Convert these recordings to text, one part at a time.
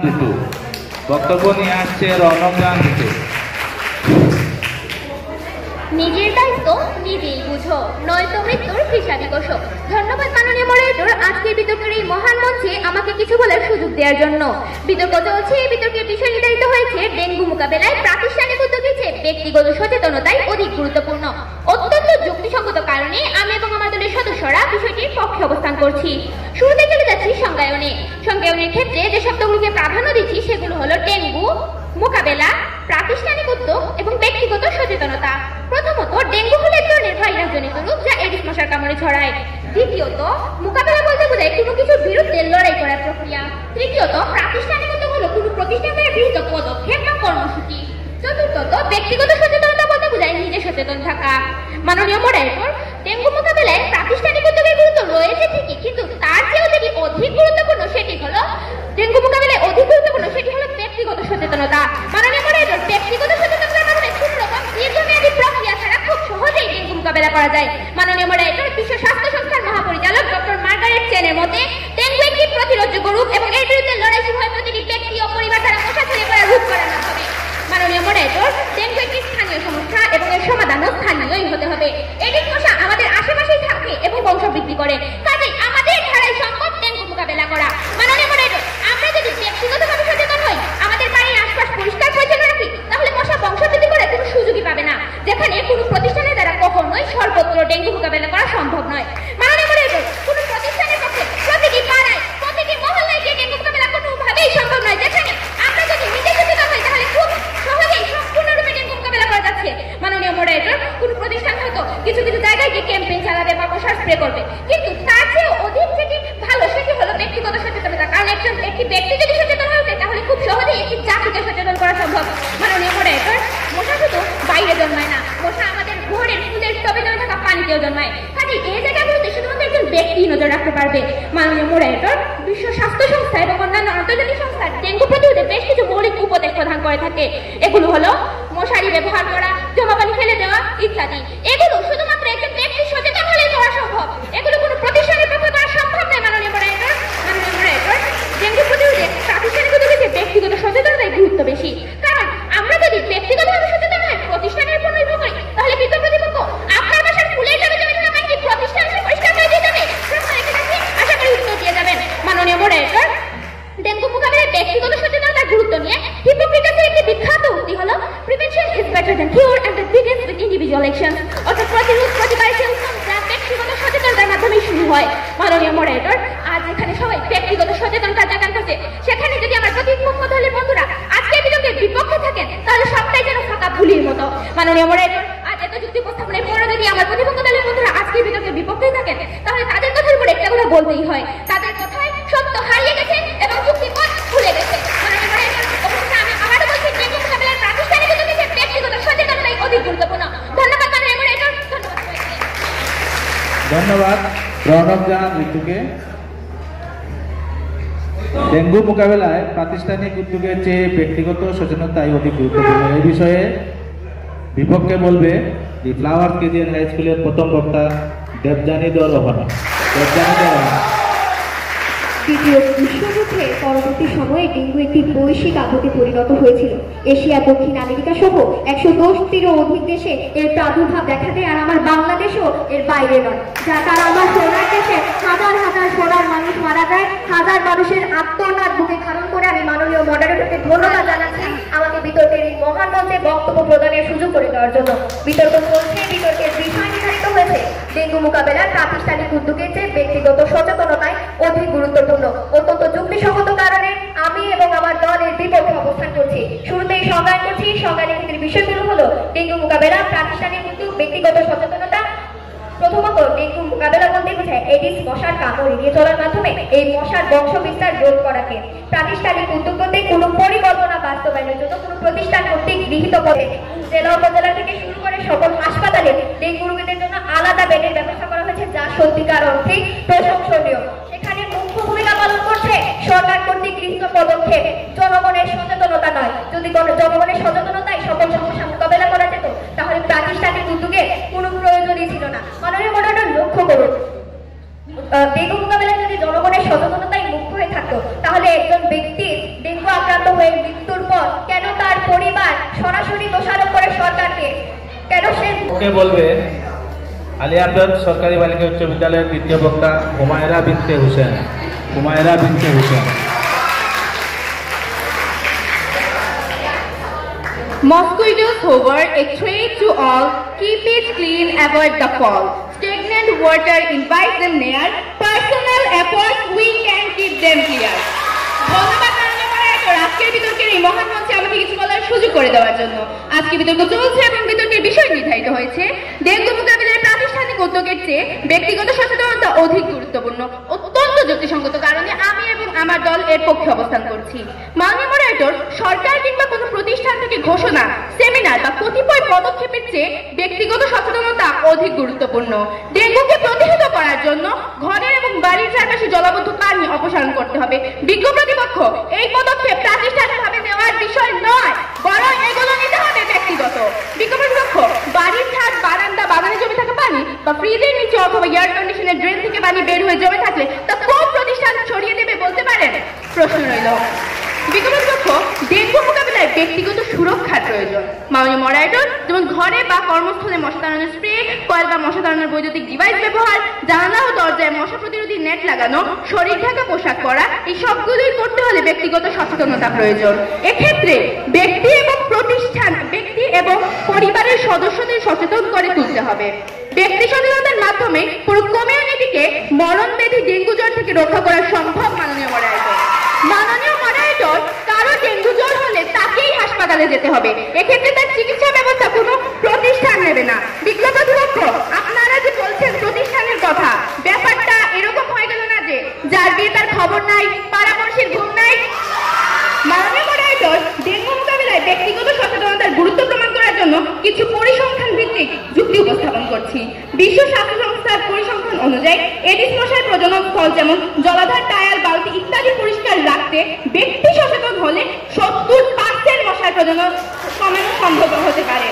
ঋতু বক্তব্য নিয়ে আসছে রণজান ঋতু। নিজের দায়িত্ব নিজেই বুঝো, নয়তো মৃত্যুর হিসাবই কষো। ধন্যবাদ মাননীয় মডারেটর, আজকের বিতর্কের এই মহান মঞ্চে আমাকে কিছু বলার সুযোগ দেওয়ার জন্য। বিতর্ক চলছে, এই বিতর্কের বিষয় নির্ধারিত হয়েছে ডেঙ্গু মোকাবেলায় প্রাতিষ্ঠানিক উদ্যোগের চেয়ে ব্যক্তিগত সচেতনতাই অধিক গুরুত্বপূর্ণ। অত্যন্ত যুক্তিসঙ্গত কারণে আমি এবং আমার দলের সদস্যরা বিষয়টির পক্ষে অবস্থান করছি। শুরুতে চলে যাচ্ছি সংজ্ঞায়নে। সংজ্ঞায়নের ক্ষেত্রে যে শব্দগুলোকে প্রাধান্য দিচ্ছি সেগুলো হলো ডেঙ্গু মোকাবেলা, প্রাতিষ্ঠানিক উদ্যোগ এবং ব্যক্তিগত সচেতনতা। প্রথমত, ডেঙ্গু হলো এক ধরনের ভাইরাসজনিত রোগ যা এডিস মশার কামড়ে ছড়ায়। দ্বিতীয়ত, মোকাবেলা বলতে বোঝায় কোনো কিছুর বিরুদ্ধে লড়াই করার প্রক্রিয়া। তৃতীয়ত, প্রাতিষ্ঠানিক উদ্যোগ হলো কোনো প্রতিষ্ঠানের গৃহীত পদক্ষেপ বা কর্মসূচি। চতুর্থত, ব্যক্তিগত সচেতনতা বলতে বোঝায় নিজে সচেতন থাকা। মাননীয় মডারেটর, ডেঙ্গু মোকাবেলায় প্রাতিষ্ঠানিক উদ্যোগের গুরুত্ব রয়েছে ঠিকই, কিন্তু তার চেয়েও যেটি অধিক গুরুত্বপূর্ণ সেটি হলো ডেঙ্গু মোকাবেলায় অধিক গুরুত্বপূর্ণ সেটি হলো ব্যক্তিগত সচেতনতা। মাননীয় মডারেটর, ব্যক্তিগত সচেতনতার মাধ্যমে কোনো রকম দীর্ঘমেয়াদী প্রক্রিয়া ছাড়া খুব সহজেই ডেঙ্গু মোকাবেলা করা যায়। মাননীয় মডারেটর, বিশ্ব স্বাস্থ্য সংস্থার মহাপরিচালক ডক্টর মার্গারেট চেনের মতে ডেঙ্গু একটি প্রতিরোধযোগ্য রোগ এবং এর বিরুদ্ধে লড়াই শুরু হয় প্রতিটি ব্যক্তি ও পরিবার দ্বারা মশা ছড়িয়ে পড়া রোধ করার মাধ্যমে। মাননীয় মডারেটর, ডেঙ্গু একটি স্থানীয় সমস্যা এবং এর সমাধানও স্থানীয়ই হতে হবে। এডিস মশা আমাদের আশেপাশেই থাকে এবং বংশবৃদ্ধি করে, কাজেই আমাদের ধারাই সম্ভব ডেঙ্গু মোকাবেলা করা। মাননীয় মডারেটর, আমরা যদি ব্যক্তিগতভাবে সচেতন হই, আমাদের বাড়ির আশপাশ পরিষ্কার পরিচ্ছন্ন রাখি, তাহলে মশা বংশবৃদ্ধি করার কোনো সুযোগই পাবে না, যেখানে কোনো প্রতিষ্ঠানের দ্বারা কখনোই সর্বত্র ডেঙ্গু মোকাবেলা করা সম্ভব নয়। মাননীয় মডারেটর, কোনো প্রতিষ্ঠানের পক্ষে প্রতিটি পাড়ায় প্রতিটি মহল্লায় যে ডেঙ্গু মোকাবেলা কোনোভাবেই সম্ভব নয়, যেখানে আমরা যদি নিজে সচেতন হই তাহলে খুব সহজেই সম্পূর্ণরূপে ডেঙ্গু মোকাবেলা করা যাচ্ছে। মাননীয় মডারেটর, কোনো প্রতিষ্ঠান হয়তো কিছু কিছু জায়গায় গিয়ে ক্যাম্পেইন চালাবে বা মশার স্প্রে করবে, কিন্তু তার চেয়ে অধিক যেটি ভালো সেটি হলো ব্যক্তিগত সচেতনতা। কারণ একটি ব্যক্তি যদি সচেতন হয়ে ওঠে তাহলে খুব সহজেই একটি জাতিকে সচেতন করা সম্ভব। মাননীয় মডারেটর, মশা শুধু বাইরে জন্মায় না, মশা আমাদের ঘরের ফুলের টবে জমে থাকা পানিতেও জন্মায়, কাজে এই জায়গাগুলোতে শুধুমাত্র একজন ব্যক্তি নজর রাখতে পারবে। মাননীয় মডারেটর, বিশ্ব স্বাস্থ্য সংস্থা এবং অন্যান্য আন্তর্জাতিক সংস্থা ডেঙ্গু প্রতিরোধে বেশ কিছু মৌলিক উপদেশ প্রদান করে থাকে। এগুলো হলো মশারি ব্যবহার করা, জমা পানি ফেলে দেওয়া ইত্যাদি। এগুলো শুধুমাত্র একজন ব্যক্তি সচেতন হলেই করা সম্ভব, এগুলো কোনো প্রতিষ্ঠানের পক্ষে করা সম্ভব নয়। মাননীয় মডারেটর, ডেঙ্গু প্রতিরোধে প্রাতিষ্ঠানিক উদ্যোগের চেয়ে ব্যক্তিগত সচেতনতায় গুরুত্ব বেশি। কারণ আমরা যদি ব্যক্তিগতভাবে সচেতন হই, প্রতিষ্ঠানের উপর নির্ভর করি, তাহলে বিতর্ক প্রতিপক্ষ আপনার বাসার ফুলের টবে জমে থাকা পানি প্রতিষ্ঠান পরিষ্কার করে দিয়ে যাবে, আশা করি উত্তর দিয়ে যাবেন। মাননীয় মডারেটর, ডেঙ্গু মোকাবিলায় ব্যক্তিগত সচেতনতার গুরুত্ব নিয়ে হিপোক্রেটাসের একটি বিখ্যাত উক্তি হলো prevention is better than cure and that begins with individual action, অর্থাৎ প্রতিরোধ প্রতিকারের চেয়ে উত্তম যা ব্যক্তিগত সচেতনতার মাধ্যমে শুরু হয়। মাননীয় মডারেটর, আজ এখানে সবাই ব্যক্তিগত সচেতনতা জাগান করছে, সেখানে যদি আমার প্রতিপক্ষ দলের বন্ধুরা আজকের বিতর্কের বিপক্ষে থাকেন তাহলে সবটাই যেন ফাঁকা ভুলির মতো। মাননীয় মডারেটর, আজ এত যুক্তি উপস্থাপনের পরে যদি আমার প্রতিপক্ষ দলের বন্ধুরা আজকের বিতর্কের বিপক্ষে থাকেন তাহলে তাদের কথার উপর একটা কথা বলতেই হয়, তাদের কথায় সত্য হারিয়ে গেছে এবং যুক্তিপথ ভুলে গেছে। মাননীয় মডারেটর, আমি আবারও বলছি ডেঙ্গু মোকাবিলায় প্রাতিষ্ঠানিক উদ্যোগের চেয়ে ব্যক্তিগত সচেতনতাই অধিক গুরুত্বপূর্ণ। ধন্যবাদ মাননীয় মডারেটর। ধন্যবাদ রণজান ঋতুকে। ডেঙ্গু মোকাবেলায় প্রাতিষ্ঠানিক উদ্যোগের চেয়ে ব্যক্তিগত সচেতনতাই অধিক গুরুত্বপূর্ণ। এই বিষয়ে বিপক্ষে বলবে দি ফ্লাওয়ার কেজিএন হাই স্কুলের প্রথম বক্তা দেবযানী দে রহনা। দ্বিতীয় বিশ্বযুদ্ধের পরবর্তী সময়ে ডেঙ্গু একটি বৈশ্বিক আতঙ্কে পরিণত হয়েছিল। এশিয়া, দক্ষিণ আমেরিকা সহ 110টিরও অধিক দেশে এর প্রাদুর্ভাব দেখা দেয়, আর আমার বাংলাদেশও এর বাইরে নয়। যার কারণে আমার সোনার দেশে হাজার হাজার সোনার মানুষ মারা যায়, হাজার মানুষের আত্মনাদ বুকে ধারণ করে আমি মাননীয় মডারেটরকে ধন্যবাদ জানাচ্ছি আমাকে বিতর্কের এই মহান মঞ্চে বক্তব্য প্রদানের সুযোগ করে দেওয়ার জন্য। বিতর্ক চলছে, বিতর্কের বিষয় নির্ধারিত হয়েছে ডেঙ্গু মোকাবেলার প্রাতিষ্ঠানিক উদ্যোগের চেয়ে ব্যক্তিগত সচেতনতায় অধিক গুরুত্বপূর্ণ। অত্যন্ত যুক্তিসঙ্গত কারণে আমি এবং আমার দলের বিপক্ষে অবস্থান করছি। শুরুতেই সংজ্ঞায়ন করছি। সংজ্ঞানের ক্ষেত্রে বিষয়গুলো হলো ডেঙ্গু মোকাবেলা, প্রাতিষ্ঠানিক উদ্যোগ, ব্যক্তিগত সচেতনতা। প্রথমত, ডেঙ্গু মোকাবেলা বলতে বোঝায় এডিস মশার কামড় এড়িয়ে চলার মাধ্যমে এই মশার বংশ বিস্তার রোধ করাকে। প্রাতিষ্ঠানিক উদ্যোগ বলতে কোনো পরিকল্পনা বাস্তবায়নের জন্য কোনো প্রতিষ্ঠান কর্তৃক গৃহীত পদে জেলা উপজেলা থেকে শুরু করে সকল হাসপাতালে ডেঙ্গু রোগীদের জন্য আলাদা বেডের ব্যবস্থা করা হয়েছে, যা সত্যিকার অর্থেই প্রশংসনীয়। সেখানে মুখ্য ভূমিকা পালন করছে সরকার কর্তৃক গৃহীত পদক্ষেপ, জনগণের সচেতনতা নয়। যদি জনগণের সচেতনতায় সকল সমস্যা মোকাবেলা করা যেত তাহলে প্রাতিষ্ঠানিক উদ্যোগের কোনো প্রয়োজনই ছিল না। মাননীয় মডারেটর, লক্ষ্য করুন, ডেঙ্গু মোকাবেলায় যদি জনগণের সচেতনতাই মুখ্য হয়ে থাকতো তাহলে একজন ব্যক্তির ডেঙ্গু কেন তার পরিবার সরাসরি দোষারোপ করে সরকারকে? কেন সে ওকে বলবে আলিয়াগঞ্জ সরকারি বালিকা উচ্চ বিদ্যালয়ের দ্বিতীয় বক্তা হুমায়রা বিনতে হুসেন। হুমায়রা বিনতে Hussain. Mosquitoes hover, a threat to all. Keep it clean, avoid the fall. Stagnant water invites them near. Personal efforts, we can keep them clear. ধন্যবাদ মাননীয় মডারেটর, আজকের বিতর্কের এই মহান মঞ্চে আমাকে কিছু বলার সুযোগ করে দেওয়ার জন্য। আজকে বিতর্ক চলছে এবং বিতর্কের বিষয় নির্ধারিত হয়েছে। ডেঙ্গু মোকাবিলায় প্রাতিষ্ঠানিক উদ্যোগের চেয়ে ব্যক্তিগত সচেতনতা অধিক গুরুত্বপূর্ণ। অত্যন্ত যুক্তিসঙ্গত কারণে আমি এবং আমার দল এর পক্ষে অবস্থান করছি। মাননীয় মডারেটর, সরকার কিংবা কোনো প্রতিষ্ঠান থেকে ঘোষণা, সেমিনার বা কতিপয় পদক্ষেপের চেয়ে ব্যক্তিগত সচেতনতা অধিক গুরুত্বপূর্ণ। ডেঙ্গুকে প্রতিহত করার জন্য ঘরের এবং বাড়ির চারপাশে জলাবদ্ধ পানি অপসারণ করতে হবে। বিজ্ঞ প্রতিপক্ষ, এই পদক্ষেপ প্রাতিষ্ঠানিকভাবে নেওয়ার বিষয় নয়, বরং এগুলো নিতে হবে ব্যক্তিগত। বিজ্ঞ প্রতিপক্ষ, বাড়ির ছাদ, বারান্দা, বাগানে জমে থাকা পানি বা ফ্রিজের নিচে অথবা এয়ার কন্ডিশনের ড্রেন থেকে পানি বের হয়ে জমে থাকলে তা কোন প্রতিষ্ঠান ছড়িয়ে দেবে বলতে পারেন? প্রশ্ন রইল। বিজ্ঞ প্রতিপক্ষ, ডেঙ্গু মোকাবিলায় ব্যক্তিগত সুরক্ষার প্রয়োজন। মাননীয় মডারেটর, যেমন ঘরে বা কর্মস্থলে মশা তাড়ানোর স্প্রে, কয়েল বা মশা তাড়ানোর বৈদ্যুতিক ডিভাইস ব্যবহার, জানালা ও দরজায় মশা প্রতিরোধী নেট লাগানো, শরীর ঢাকা পোশাক পরা, এই সবগুলোই করতে হলে ব্যক্তিগত সচেতনতা প্রয়োজন। এক্ষেত্রে ব্যক্তি এবং পরিবারের সদস্যদের সচেতন করে তুলতে হবে। ব্যক্তি সচেতনতার মাধ্যমে পুরো কমিউনিটিকে মরণ ব্যাধি ডেঙ্গু জ্বর থেকে রক্ষা করা সম্ভব। মাননীয় মডারেটর, কারো ডেঙ্গু জ্বর হলে তাকেই হাসপাতালে যেতে হবে। এক্ষেত্রে তার চিকিৎসা ব্যবস্থা কোনো প্রতিষ্ঠান নেবে না। বিজ্ঞ প্রতিপক্ষ, আপনারা যে বলছেন প্রতিষ্ঠানের কথা, ব্যাপারটা এরকম হয়ে গেল না যে যার বিয়ে তার খবর নাই, পাড়াপড়শির ঘুম নাই? মাননীয় মডারেটর, ডেঙ্গু মোকাবিলায় ব্যক্তিগত সচেতনতার গুরুত্ব প্রমাণ করার জন্য কিছু পরিসংখ্যান ভিত্তিক যুক্তি উপস্থাপন করছি। বিশ্ব স্বাস্থ্য সংস্থার পরিসংখ্যান অনুযায়ী এডিস মশার প্রজনন স্থল যেমন জলাধার, টায়ার, বালতি ইত্যাদি পরিষ্কার রাখতে ব্যক্তি সচেতন হলে 70% মশার প্রজনন কমানো সম্ভব হতে পারে।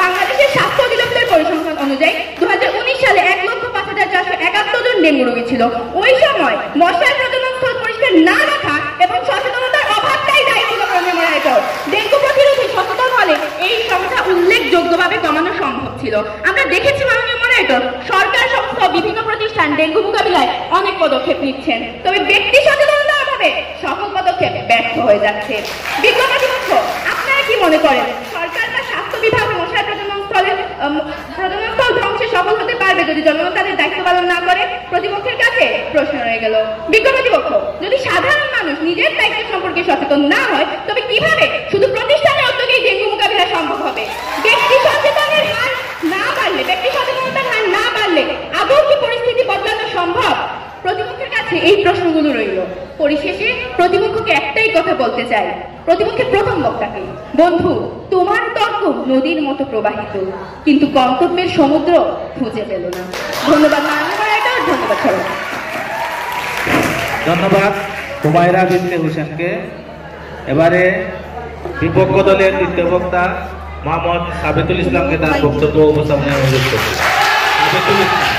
বাংলাদেশের স্বাস্থ্য অধিদপ্তরের পরিসংখ্যান অনুযায়ী 2019 সালে 1,05,471 জন ডেঙ্গু রোগী ছিল। ওই সময় মশার প্রজনন স্থল পরিষ্কার না রাখা এবং সচেতনতার অভাবটাই দায়ী ছিল। ডেঙ্গু প্রতিরোধে সচেতন হলে এই সংখ্যা উল্লেখযোগ্যভাবে কমানো সম্ভব ছিল। আমরা দেখেছি মাননীয় মডারেটর, সরকার সংস্থা বিভিন্ন প্রতিষ্ঠান ডেঙ্গু মোকাবিলায় অনেক পদক্ষেপ নিচ্ছেন, তবে ব্যক্তি সচেতনতার অভাবে সকল পদক্ষেপ ব্যর্থ হয়ে যাচ্ছে। বিজ্ঞ প্রতিপক্ষ, আপনারা কি মনে করেন সরকার বা স্বাস্থ্য বিভাগ মশার প্রজনন স্থল ধ্বংসে সফল হতে পারবে যদি জনগণ তাদের দায়িত্ব পালন না করে? প্রতিপক্ষের কাছে প্রশ্ন রয়ে গেল। বিজ্ঞ প্রতিপক্ষ, যদি সাধারণ মানুষ নিজের দায়িত্ব সম্পর্কে সচেতন না হয় তবে কিভাবে শুধু প্রতিষ্ঠানের উদ্যোগেই ডেঙ্গু মোকাবিলা সম্ভব হবে? ব্যক্তি সচেতনতার হার না বাড়লে আদৌ কি পরিস্থিতি বদলানো সম্ভব? প্রতিপক্ষের কাছে এই প্রশ্নগুলো রইল। পরিশেষে প্রতিপক্ষকে একটাই কথা বলতে চাই, প্রতিপক্ষের প্রথম বক্তাকে, বন্ধু, তোমার তর্ক নদীর মতো প্রবাহিত, কিন্তু গন্তব্যের সমুদ্র খুঁজে পেল না। ধন্যবাদ মাননীয় মডারেটর, ধন্যবাদ সবাই। ধন্যবাদ হুমায়রা বিনতে হুসেনকে। এবারে বিপক্ষ দলের দ্বিতীয় বক্তা মোহাম্মদ সাবেতুল ইসলামকে তার বক্তব্য উপস্থাপনের অনুরোধ করছি। সাবেতুল ইসলাম।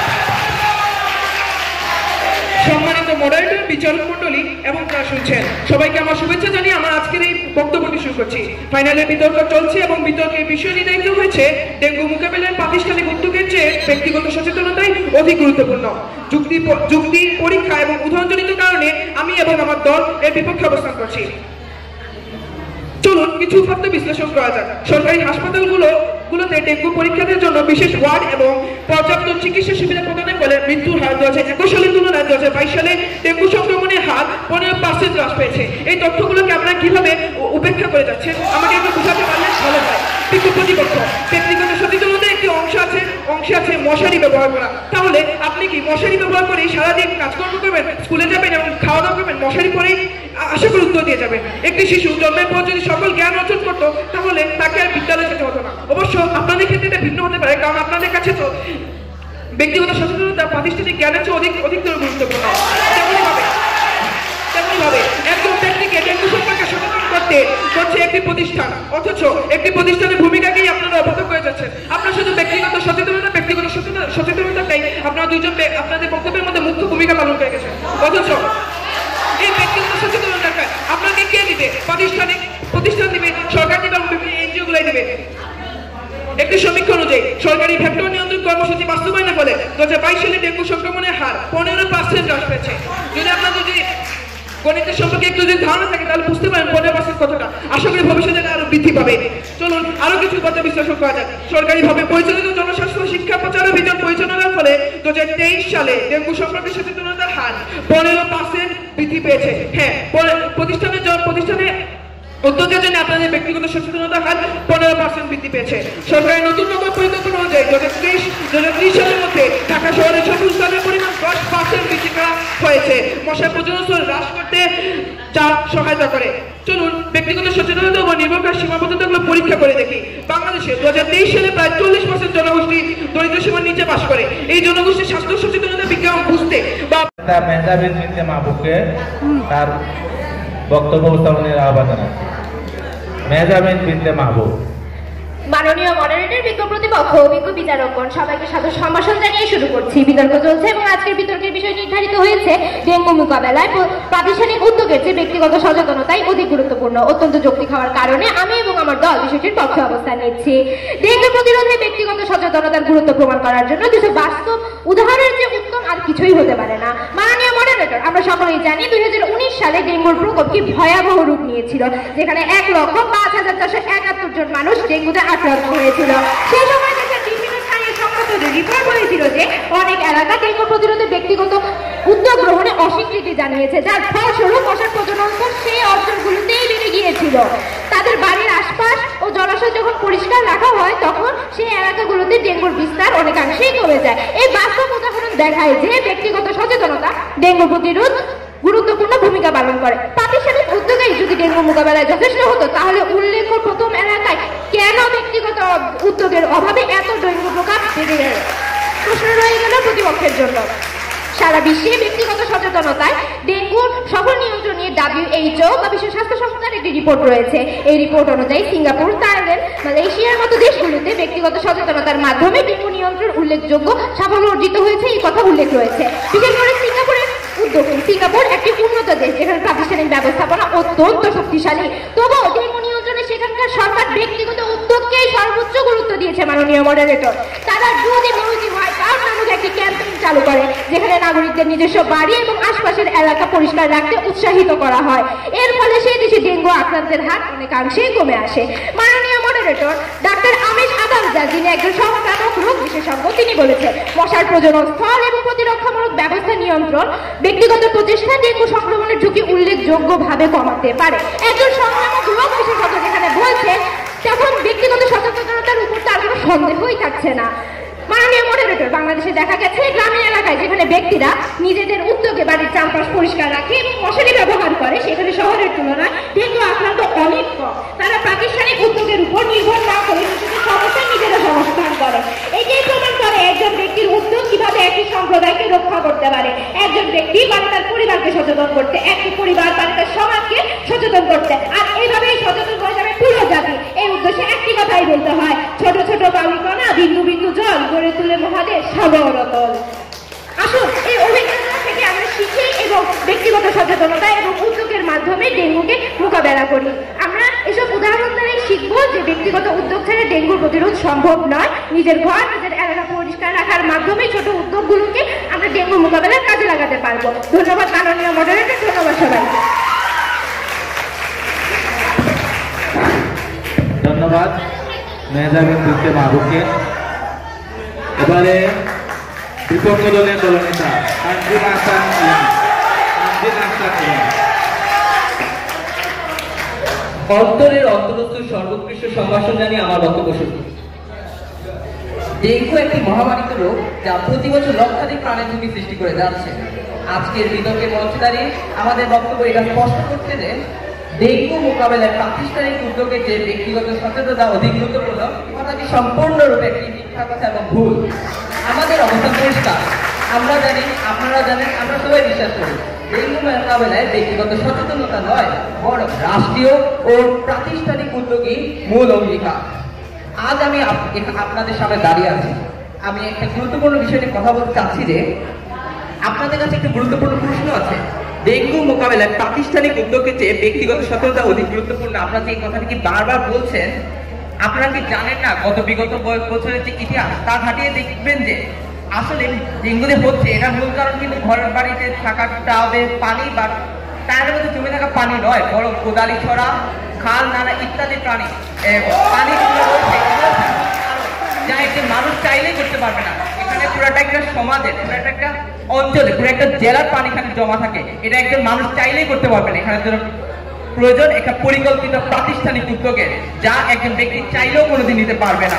সম্মানিত মডারেটর, বিচারক মন্ডলী এবং যারা শুনছেন, সবাইকে আমার শুভেচ্ছা জানিয়ে আমার আজকের এই বক্তব্যটি শুরু করছি। ফাইনালে বিতর্ক চলছে এবং বিতর্কের বিষয় নির্ধারিত হয়েছে ডেঙ্গু মোকাবিলায় প্রাতিষ্ঠানিক উদ্যোগের চেয়ে ব্যক্তিগত সচেতনতাই অধিক গুরুত্বপূর্ণ। যুক্তি পরীক্ষা এবং উদাহরণজনিত কারণে আমি এবং আমার দল এর বিপক্ষে অবস্থান করছি। চলুন কিছু তথ্য বিশ্লেষণ করা যাক। সরকারি হাসপাতালগুলোতে ডেঙ্গু পরীক্ষার জন্য বিশেষ ওয়ার্ড এবং পর্যাপ্ত চিকিৎসা সুবিধা প্রদানের ফলে মৃত্যুর হার 2021 সালের তুলনায় 2022 সালে ডেঙ্গু সংক্রমণের হার 15% হ্রাস পেয়েছে। এই তথ্যগুলোকে আপনারা কিভাবে উপেক্ষা করে যাচ্ছেন আমাকে একটু বোঝাতে পারলে ভালো হয়। প্রতিপক্ষ, ব্যক্তিগত সচেতনতার একটি অংশ আছে মশারি ব্যবহার করা। তাহলে আপনি কি মশারি ব্যবহার করে সারাদিন কাজকর্ম করবেন, স্কুলে যাবেন এবং খাওয়া দাওয়া করবেন, মশারি পরেই আশা করে উত্তর দিয়ে যাবেন? একটি শিশু জন্মের পর যদি সকল জ্ঞান অর্জন করতো তাহলে তাকে আর বিদ্যালয়ে যেতে হতো না। অবশ্য আপনাদের ক্ষেত্রে এটা ভিন্ন হতে পারে, কারণ আপনাদের কাছে তো ব্যক্তিগত সচেতনতা প্রাতিষ্ঠানিক জ্ঞানের চেয়ে অধিকতর গুরুত্বপূর্ণ। তেমনিভাবে একজন ব্যক্তিকে ডেঙ্গু সম্পর্কে সচেতন করতে একটি প্রতিষ্ঠান, অথচ একটি প্রতিষ্ঠানের ভূমিকাকেই আপনারা অবগত করে যাচ্ছেন। আপনারা শুধু ব্যক্তিগত সচেতনতাটাই আপনারা দুইজন আপনাদের বক্তব্যের মধ্যে মুখ্য ভূমিকা পালন করে গেছেন, অথচ এই ব্যক্তিগত সচেতনতাটা আপনাকে কে দিবে? প্রতিষ্ঠান দিবে একটি সমীক্ষা অনুযায়ী সরকারি ভেক্টর নিয়ন্ত্রণ কর্মসূচি বাস্তবায়নের ফলে 2022 সালে ডেঙ্গু সংক্রমণের হার 15% হ্রাস পেয়েছে। যদি আপনাদের গণিতের সম্পর্কে একটু যদি ধারণা থাকে তাহলে বুঝতে পারেন 15% কতটা। আশা করি ভবিষ্যতে আরো বৃদ্ধি পাবে। চলুন আরো কিছু কথা বিশ্লেষণ করা যাক। সরকারিভাবে পরিচালিত জনস্বাস্থ্য শিক্ষা প্রচার অভিযান পরিচালনার ফলে 2023 সালে ডেঙ্গু সম্পর্কে সচেতনতার হার 15% বৃদ্ধি পেয়েছে। হ্যাঁ, প্রতিষ্ঠানে উদ্যোগের জন্য আপনাদের ব্যক্তিগত সচেতনতার হার 15% বৃদ্ধি পেয়েছে। সরকারের নতুন নগর পরিকল্পনা অনুযায়ী 2030 সালের মধ্যে ঢাকা শহরের সবুজ স্থানের পরিমাণ 10% বৃদ্ধি করা হয়েছে। মশার প্রজনন স্তর হ্রাস করতে যা সহায়তা করে। চলুন ব্যক্তিগত সচেতনতা ও নির্ভরকার সীমাবদ্ধতাগুলো পরীক্ষা করে দেখি। বাংলাদেশে 2023 সালে প্রায় 40% জনগোষ্ঠী দরিদ্র সীমার নিচে বাস করে। এই জনগোষ্ঠীর স্বাস্থ্য সচেতনতা বিজ্ঞাপন বুঝতে বা মেহজাবিন বিনতে মাহবুবকে তার বক্তব্য উপস্থাপনের আহ্বান জানাচ্ছি। মেহজাবিন বিনতে মাহবুব। মাননীয় মডারেটর, বিজ্ঞ প্রতিপক্ষ, বিজ্ঞ বিচারকগণ, সবাইকে সাদর সম্ভাষণ জানিয়ে শুরু করছি। বিতর্ক চলছে এবং আজকের বিতর্কের বিষয় নির্ধারিত হয়েছে ডেঙ্গু মোকাবেলায় প্রাতিষ্ঠানিক উদ্যোগের চেয়ে ব্যক্তিগত সচেতনতাই অধিক গুরুত্বপূর্ণ। অত্যন্ত যৌক্তিক হওয়ার কারণে আমি এবং আমার দল বিষয়টির পক্ষে অবস্থান নিচ্ছি। ডেঙ্গু প্রতিরোধে ব্যক্তিগত সচেতনতার গুরুত্ব প্রমাণ করার জন্য কিছু বাস্তব উদাহরণের যে উত্তম আর কিছুই হতে পারে না। মাননীয় মডারেটর, আমরা সকলেই জানি 2019 সালে ডেঙ্গুর প্রকোপ কি ভয়াবহ রূপ নিয়েছিল, যেখানে 1,05,471 জন মানুষ ডেঙ্গুতে আক্রান্ত হয়েছিল। সেই সময় দেশের বিভিন্ন স্থানীয় সংবাদপত্রে রিপোর্ট হয়েছিল যে অনেক এলাকা ডেঙ্গু প্রতিরোধে ব্যক্তিগত উদ্যোগ গ্রহণে অস্বীকৃতি জানিয়েছে, যার ফলস্বরূপ মশার প্রজনন সেই অঞ্চলগুলোতেই বেড়ে গিয়েছিল। তাদের বাড়ির আশপাশ ও জলাশয় যখন পরিষ্কার রাখা হয় তখন সেই এলাকাগুলোতে ডেঙ্গুর বিস্তার অনেকাংশেই কমে যায়। এই বাস্তব উদাহরণ দেখায় যে ব্যক্তিগত সচেতনতা ডেঙ্গু প্রতিরোধ গুরুত্বপূর্ণ ভূমিকা পালন করে। প্রাতিষ্ঠানিক উদ্যোগেই যদি ডেঙ্গু মোকাবেলায় যথেষ্ট হতো, তাহলে উল্লেখ্য প্রথম এলাকায় কেন ব্যক্তিগত উদ্যোগের অভাবে এত ডেঙ্গু প্রকাশ বেড়ে গেল? প্রশ্ন রয়ে গেল প্রতিপক্ষের জন্য। সারা বিশ্বে ব্যক্তিগত সচেতনতায় ডেঙ্গুর সফল নিয়ন্ত্রণে WHO বা বিশ্ব স্বাস্থ্য সংস্থার একটি রিপোর্ট রয়েছে। এই রিপোর্ট অনুযায়ী সিঙ্গাপুর, থাইল্যান্ড, মালয়েশিয়ার মতো দেশগুলোতে ব্যক্তিগত সচেতনতার মাধ্যমে ডেঙ্গু নিয়ন্ত্রণ উল্লেখযোগ্য সাফল্য অর্জিত হয়েছে, এই কথা উল্লেখ রয়েছে। বিশেষ করে সিঙ্গাপুরের উদ্যোগ। সিঙ্গাপুর একটি উন্নত দেশ যেখানে প্রাতিষ্ঠানিক ব্যবস্থাপনা অত্যন্ত শক্তিশালী। তবুও ডেঙ্গু নিয়ন্ত্রণে সেখানকার সরকার ব্যক্তিগত উদ্যোগকেই সর্বোচ্চ গুরুত্ব দিয়েছে। মাননীয় মডারেটর, তারা do the music white out নামক একটি ক্যাম্পেইন চালু করে, যেখানে নাগরিকদের নিজস্ব বাড়ি এবং আশপাশের এলাকা পরিষ্কার রাখতে উৎসাহিত করা হয়। এর ফলে সেই দেশে ডেঙ্গু আক্রান্তের হার অনেকাংশেই কমে আসে। মাননীয় মডারেটর, ডাক্তার আমিষ আদালজা, যিনি একজন সংক্রামক রোগ বিশেষজ্ঞ, তিনি বলেছেন মশার প্রজনন স্থল এবং প্রতিরক্ষামূলক ব্যবস্থা নিয়ন্ত্রণ ব্যক্তিগত প্রচেষ্টা ডেঙ্গু সংক্রমণের ঝুঁকি উল্লেখযোগ্যভাবে কমাতে পারে। একজন সংক্রামক রোগ বিশেষজ্ঞ যেখানে বলছে, তখন ব্যক্তিগত সচেতনতার উপর তার কোনো সন্দেহই থাকছে না। মাননীয় মডারেটর, বাংলাদেশে দেখা গেছে গ্রামীণ এলাকায় যেখানে ব্যক্তিরা নিজেদের উদ্যোগে বাড়ির চারপাশ পরিষ্কার রাখে এবং মশারি ব্যবহার করে, সেখানে শহরের তুলনায় ডেঙ্গু আক্রান্ত অনেক কম। তারা প্রাতিষ্ঠানিক উদ্যোগের উপর নির্ভর না করে নিজেদের সমস্যা নিজেরা সমাধান করে। এটাই প্রমাণ করে একজন ব্যক্তির উদ্যোগ কিভাবে একটি সম্প্রদায়কে রক্ষা করতে পারে। একজন ব্যক্তি মানে তার পরিবারকে সচেতন করতে, একটি পরিবার মানে তার সমাজকে সচেতন করতে, আর এইভাবেই সচেতন হয়ে যাবে পুরো জাতি। এই উদ্দেশ্যে একটি কথাই বলতে হয়, ছোট ছোট বালিকণা বিন্দু বিন্দু জল গড়ে তুলে মহাদেশ সাগর অতল। আসুন এই অভিজ্ঞতা থেকে আমরা শিখি এবং ব্যক্তিগত সচেতনতা এবং উদ্যোগের মাধ্যমে ডেঙ্গুকে মোকাবেলা করি। আমরা এসব উদাহরণ দ্বারাই শিখবো যে ব্যক্তিগত উদ্যোগ ছাড়া ডেঙ্গুর প্রতিরোধ সম্ভব নয়। নিজের ঘর, নিজের এলাকা পরিষ্কার রাখার মাধ্যমে ছোট উদ্যোগগুলোকে আমরা ডেঙ্গু মোকাবেলার কাজে লাগাতে পারবো। ধন্যবাদ মাননীয় মডারেটর, ধন্যবাদ সবাই। ধন্যবাদ মেহজাবিন বিনতে মাহবুবকে। এবারে বিপক্ষ দলের দলনেতা তানজিম আহসান ইলাম। অন্তরের অন্তরস্থ সর্বোৎকৃষ্ট সম্ভাষণ জানিয়ে আমার বক্তব্য শুরু। ডেঙ্গু একটি মহামারীত রোগ যা প্রতি বছর লক্ষাধিক প্রাণের ঝুঁকি সৃষ্টি করে যাচ্ছে। আজকের বিতর্কের মঞ্চে দাঁড়িয়ে আমাদের বক্তব্য এটা স্পষ্ট করতে যে ডেঙ্গু মোকাবেলায় প্রাতিষ্ঠানিক উদ্যোগের যে ব্যক্তিগত সচেতনতা অধিক গুরুত্বপূর্ণ, কথাটি সম্পূর্ণরূপে একটি মিথ্যা কথা এবং ভুল। আমাদের অবস্থান পরিষ্কার, আমরা জানি, আপনারা জানেন, আমরা সবাই বিশ্বাস করি ডেঙ্গু মোকাবেলায় ব্যক্তিগত সচেতনতা নয়, বরং রাষ্ট্রীয় ও প্রাতিষ্ঠানিক উদ্যোগই মূল অঙ্গীকার। আজ আমি আপনাদের সামনে দাঁড়িয়ে আছি, আমি একটা গুরুত্বপূর্ণ বিষয় নিয়ে কথা বলতে চাচ্ছি যে আপনাদের কাছে একটা গুরুত্বপূর্ণ প্রশ্ন আছে। ডেঙ্গু মোকাবেলায় প্রাতিষ্ঠানিক উদ্যোগের চেয়ে ব্যক্তিগত সচেতনতা অধিক গুরুত্বপূর্ণ। আপনারা যে কথাটি কি বারবার বলছেন, আপনারা কি জানেন না গত বিগত বছরের যে ইতিহাস তা ঘাটিয়ে দেখবেন যে আসলে ডেঙ্গুতে হচ্ছে এটা মূল কারণ কিন্তু ঘরের বাড়িতে থাকা টাবে পানি বা টায়ারের মধ্যে জমে থাকা পানি নয়, বরং কোদালি ছড়া, খাল, নালা ইত্যাদি পানি পানি যা একজন মানুষ চাইলেই করতে পারবে না। এখানে পুরাটা একটা সমাজের, পুরাটা একটা অঞ্চলে, পুরো একটা জেলার পানি খালি জমা থাকে, এটা একজন মানুষ চাইলেই করতে পারবে না। এখানে জন্য প্রয়োজন একটা পরিকল্পিত প্রাতিষ্ঠানিক উদ্যোগের, যা একজন ব্যক্তি চাইলেও কোনোদিন নিতে পারবে না।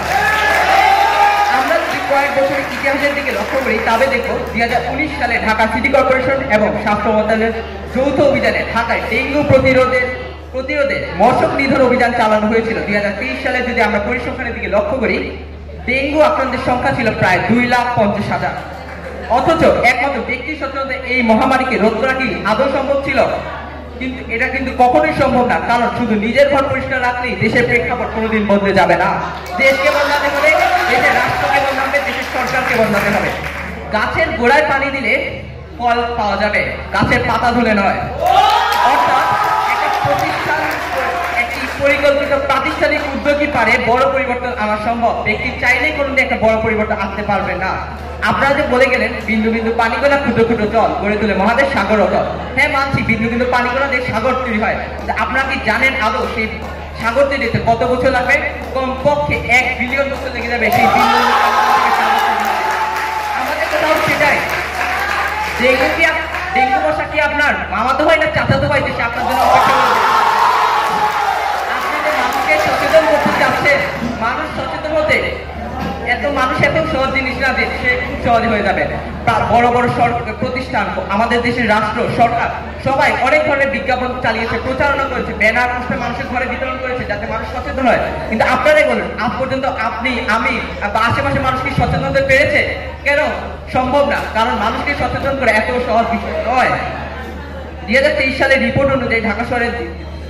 আমরা যদি কয়েক বছরের ইতিহাসের দিকে লক্ষ্য করি তবে দেখো 2019 সালে ঢাকা সিটি কর্পোরেশন এবং স্বাস্থ্য মন্ত্রণালয়ের যৌথ অভিযানে ঢাকায় ডেঙ্গু প্রতিরোধে মশক নিধন অভিযান চালানো হয়েছিল। 2030 সালে যদি আমরা পরিসংখ্যানের দিকে লক্ষ্য করি ডেঙ্গু আক্রান্তের সংখ্যা ছিল প্রায় 2,50,000। অথচ একমাত্র ব্যক্তি সচেতনতা এই মহামারীকে রোধ করা কি আদৌ সম্ভব ছিল? কিন্তু এটা কিন্তু কখনোই সম্ভব না, কারণ শুধু নিজের ঘর পরিষ্কার রাখলেই দেশের প্রেক্ষাপট কোনোদিন বদলে যাবে না। দেশকে বদলাতে হলে দেশের রাষ্ট্রকে বদলাতে হবে, দেশের সরকারকে বদলাতে হবে। গাছের গোড়ায় পানি দিলে ফল পাওয়া যাবে, গাছের পাতা ধুলে নয়। অর্থাৎ একটা প্রতিষ্ঠান, একটি পরিকল্পিত প্রাতিষ্ঠানিক উদ্যোগই পারে বড় পরিবর্তন আনা সম্ভব। ব্যক্তি চাইলেই কোনোদিন একটা বড় পরিবর্তন আনতে পারবে না। আপনারা যে বলে গেলেন বিন্দু বিন্দু পানি গোলা ক্ষুদ্র ক্ষুদ্র জল গড়ে তুলে মহাদেশ সাগর অটল। হ্যাঁ মানছি, বিন্দু বিন্দু পানি গোলা দিয়ে সাগর তৈরি হয়। আপনারা কি জানেন আদৌ সেই সাগর তৈরিতে কত বছর লাগবে? কমপক্ষে 1 বিলিয়ন বছর লেগে যাবে সেই বিন্দু। আমাদের কোথাও সেটাই। ডেঙ্গু মশা কি আপনার মামাতো ভাই না চাচাতো ভাই দেশে আপনার জন্য অপেক্ষা করবে? আপনি যে মানুষকে সচেতন করতে চাচ্ছেন, মানুষ সচেতন হতে মানুষ এত সহজ জিনিস না যে সে খুব সহজে হয়ে যাবে। বড় বড় প্রতিষ্ঠান, আমাদের দেশের রাষ্ট্র, সরকার সবাই অনেক ধরনের বিজ্ঞাপন চালিয়েছে, প্রচারণা করেছে, ব্যানার পোস্টার মানুষের ঘরে বিতরণ করেছে যাতে মানুষ সচেতন হয়। কিন্তু আপনারাই বলুন, আজ পর্যন্ত আপনি, আমি বা আশেপাশে মানুষ কি সচেতন হতে পেরেছে? কেন সম্ভব না? কারণ মানুষকে সচেতন করে এত সহজ বিষয় নয়। 2023 সালের রিপোর্ট অনুযায়ী ঢাকা শহরে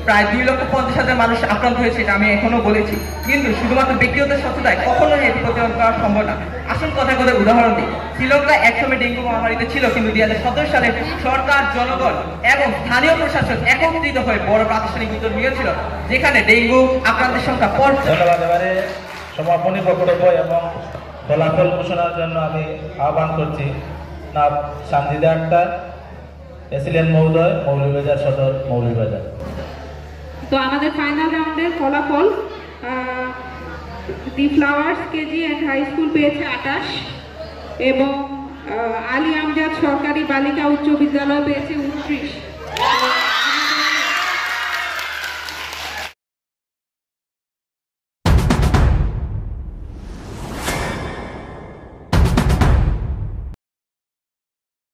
প্রায় 2,50,000 মানুষ আক্রান্ত হয়েছে, এটা আমি এখনো বলেছি। কিন্তু শুধুমাত্র ব্যক্তিগত সচেতনায় কখনোই এটি প্রতিরোধ করা সম্ভব না। আসল কথা কথা উদাহরণ দিই, শ্রীলঙ্কা একসময় ডেঙ্গু মহামারীতে ছিল, কিন্তু 2017 সালে সরকার, জনগণ এবং স্থানীয় প্রশাসন একত্রিত হয়ে বড় প্রাতিষ্ঠানিক উদ্যোগ নিয়েছিল, যেখানে ডেঙ্গু আক্রান্তের সংখ্যা ধন্যবাদ। এবারে সমাপনী বক্তব্য এবং ফলাফল ঘোষণার জন্য আমি আহ্বান করছি না সানজিদা আক্তার, এসিলেন মহোদয়, মৌলভীবাজার সদর, মৌলভীবাজার। তো আমাদের ফাইনাল রাউন্ডের ফলাফল, the flowers KG and high school পেয়েছে 28 এবং আলী আমজাদ সরকারি বালিকা উচ্চ বিদ্যালয় পেয়েছে 29।